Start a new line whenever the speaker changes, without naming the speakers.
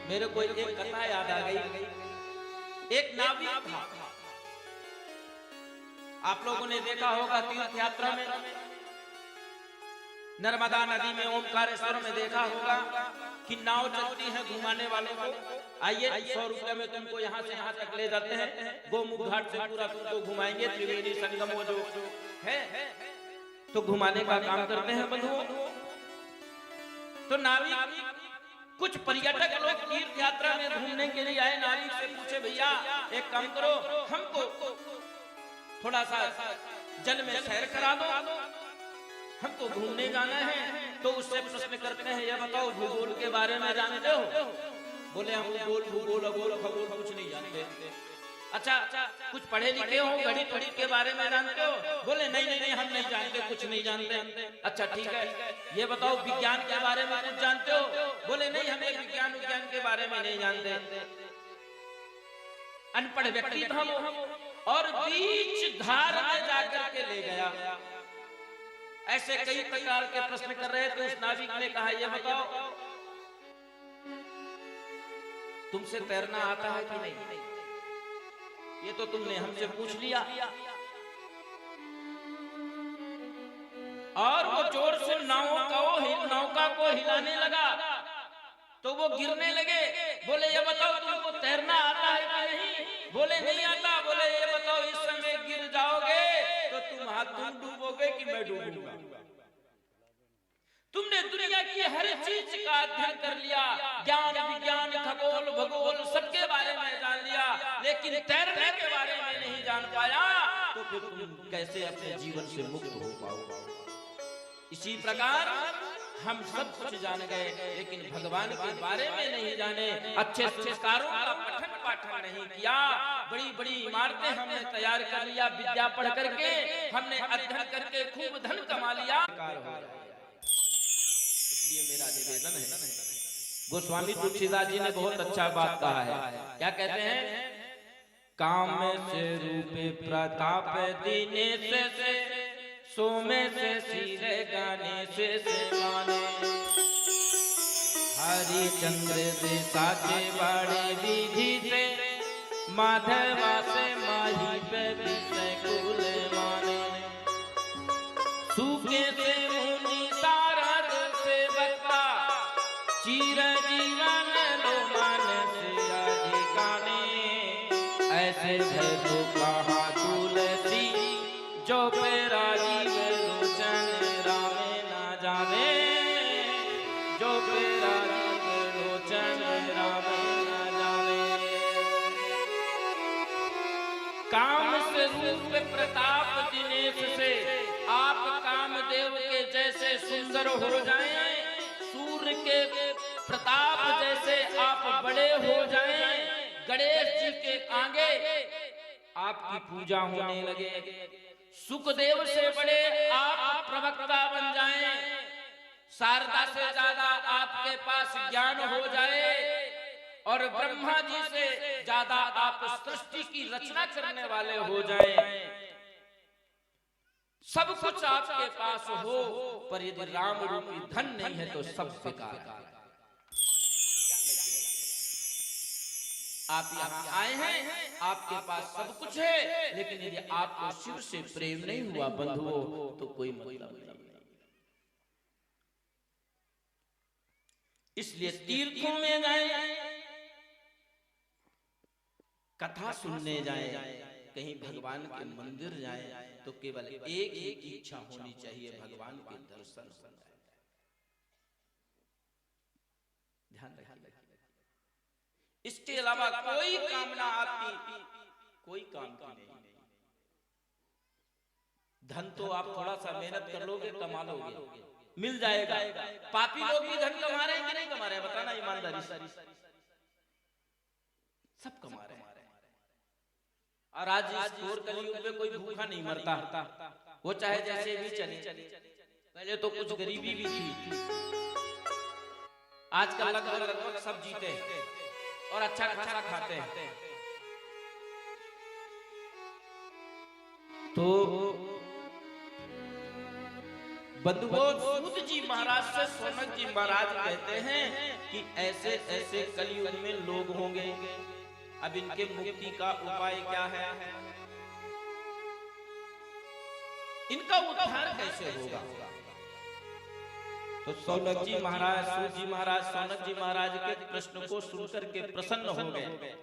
मेरे को एक कथा याद आ गई। एक नाविक था, आप लोगों ने देखा होगा तीर्थ यात्रा में, नर्मदा नदी में, ओमकारेश्वर में देखा होगा कि नाव चलती है घुमाने वालों को। आइए 100 रुपए में तुमको यहाँ से यहाँ तक ले जाते हैं, गोमुख घाट से पूरा तुमको घुमाएंगे, त्रिवेणी संगम वो जो है तो घुमाने का काम करते हैं बंधुओं। तो नाविक, कुछ पर्यटक लोग तीर्थ यात्रा में घूमने के लिए आए, नाविक से पूछे भैया एक काम करो, हमको थोड़ा सा जल में सैर करा दो, हमको घूमने जाना है। तो उससे प्रश्न करते हैं, ये बताओ भूगोल के बारे में जानते हो? बोले हम भूगोल अगोल खगोल कुछ नहीं जानते। अच्छा कुछ पढ़े लिखे हो, गणित गणित के बारे में जानते हो? बोले नहीं नहीं हम नहीं जानते, कुछ नहीं जानते। अच्छा ठीक है, ये बताओ विज्ञान के बारे में कुछ जानते हो? बोले नहीं हमें विज्ञान के बारे में नहीं जानते। अनपढ़ व्यक्ति था वो, और बीच धार में जाकर के ले गया। ऐसे कई प्रकार के प्रश्न कर रहे थे। उस नाविक ने कहा, ये बताओ तुमसे तैरना आता है कि नहीं? ये तो तुमने हमसे पूछ लिया। और वो जोर से नौका को हिलाने लगा तो वो गिरने लगे। बोले ये बताओ तुमको तैरना आता है कि नहीं? बोले नहीं आता। बोले ये बताओ इस समय गिर जाओगे तो तुम डूबोगे कि मैं डूबूंगा? तुमने दुनिया की हर चीज का अध्ययन कर लिया, ज्ञान विज्ञान खगोल भूगोल सबके बारे में जान लिया, लेकिन तैरने के बारे में नहीं जान पाया, तो फिर तुम कैसे अपने जीवन से मुक्त हो पाओगे? इसी प्रकार हम सब कुछ जान गए, लेकिन भगवान के बारे में नहीं जाने, अच्छे संस्कारों का पठन पाठन नहीं किया, बड़ी बड़ी इमारतें हमने तैयार कर लिया, विद्या पढ़ करके हमने अध्ययन करके खूब धन कमा लिया। इसलिए मेरा निवेदन है, गोस्वामी तुलसीदास जी ने बहुत अच्छा बात कहा है। क्या कहते हैं? काम से रूपे प्रताप दीनेश से, सोमे से सीरे गाने से माने, हरिचंद्र से साचे बाड़े विधि से, माधवा से माही पे विषय कुल माने, सूखे से मुनि सारद से बक्ता, चीर जीवन लो मन से अधिकाने, ऐसे भैरो कहा तुलसी जो पेरा जीव लोचन रामे ना जाने, जो पेरा जीव लोचन रामे ना जाने। काम से रूप प्रताप दिनेश से, आप कामदेव के जैसे सुंदर हो जाएं, सूर्य के प्रताप जैसे आप बड़े हो जाएं, गणेश जी के आगे आपकी पूजा होने लगे, सुखदेव से बड़े आप प्रवक्ता बन जाएं, शारदा से ज्यादा आपके पास ज्ञान हो जाए, और ब्रह्मा जी से ज्यादा आप सृष्टि की रचना करने वाले हो जाएं। सब कुछ आपके पास हो, पर यदि राम रूपी धन नहीं है तो सब बेकार है। आप यहाँ आए हैं, आपके पास सब कुछ है, लेकिन यदि आपको शिव से प्रेम नहीं हुआ बंधुओं, तो कोई मतलब नहीं। इसलिए तीर्थों में जाएं, कथा सुनने जाएं, कहीं भगवान के मंदिर जाएं, तो केवल एक ही इच्छा होनी चाहिए, भगवान के दर्शन हो जाए। ध्यान रखिए, इसके अलावा कोई कामना आपकी कोई काम की नहीं। धन तो आप थोड़ा सा मेहनत कर लोगे, कमा लोगे, मिल जाएगा। पापी लोग भी धन कमा रहे हैं कि नहीं कमा रहे हैं? बताना ईमानदारी से। सब कमा रहे हैं। और आज इस घोर कलयुग में कोई भूखा नहीं मरता, वो चाहे जैसे भी चले। पहले तो कुछ गरीबी भी थी, आजकल लगभग सब जीते हैं और अच्छा खासा खाते हैं। तो बंधुओं, सूत जी महाराज से सौनक जी महाराज कहते हैं कि ऐसे ऐसे कलयुग में लोग होंगे, अब इनके मुक्ति का उपाय क्या है, इनका उद्धार कैसे होगा। तो सौनक जी महाराज, सूत जी महाराज सौनक जी महाराज के प्रश्न को सुनकर के प्रसन्न हो गए।